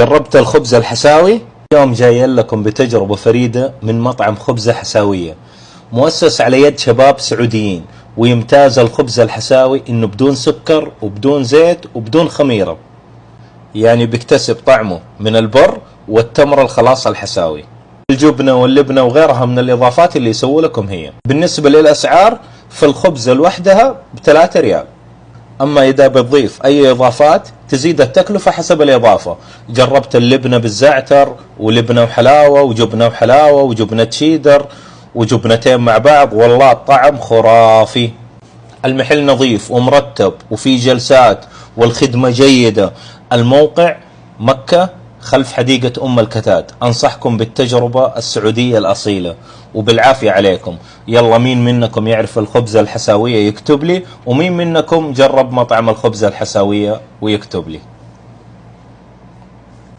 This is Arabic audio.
جربت الخبز الحساوي؟ اليوم جاي لكم بتجربة فريدة من مطعم خبزة حساوية مؤسس على يد شباب سعوديين. ويمتاز الخبز الحساوي انه بدون سكر وبدون زيت وبدون خميرة، يعني بيكتسب طعمه من البر والتمر الخلاص الحساوي، الجبنة واللبنة وغيرها من الإضافات اللي يسووا لكم هي. بالنسبة للأسعار، فالخبزة لوحدها ب3 ريال، أما إذا بتضيف أي إضافات تزيد التكلفة حسب الإضافة. جربت اللبنة بالزعتر ولبنة وحلاوة وجبنة وحلاوة وجبنة شيدر وجبنتين مع بعض، والله الطعم خرافي. المحل نظيف ومرتب وفي جلسات والخدمة جيدة. الموقع مكة خلف حديقة الكتاد. أنصحكم بالتجربة السعودية الأصيلة، وبالعافية عليكم. يلا، مين منكم يعرف الخبزة الحساوية يكتب لي، ومين منكم جرب مطعم الخبزة الحساوية ويكتب لي.